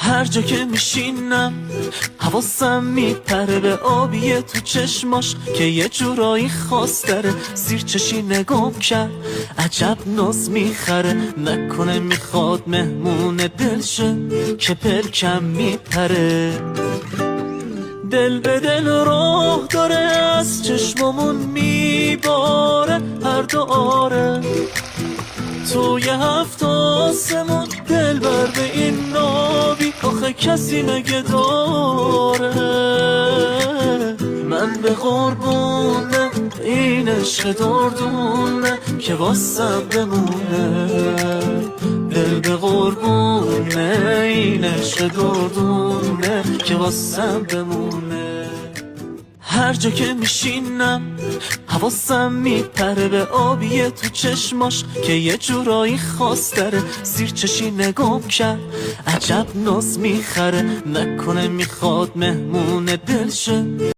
هر جا که میشینم حواسم میپره به آبی تو چشماش که یه جورایی خاص داره. زیر چشی نگام کرد عجب ناز میخره، نکنه میخواد مهمون دل شه که پلکم میپره. دل به دل راه داره از چشمامون میباره هر دو آره. توی هفت آسمون دل بر به این نابی آخه کسی مگه داره. من به قربونه این عشق دردونه که واسم بمونه. دل به قربونه این عشق دردونه که واسم بمونه. هر جا که میشینم حواسم میپره به آبی تو چشماش که یه جورایی خاص داره. زیر چشی نگام کرد عجب ناز میخره، نکنه میخواد مهمون دل شه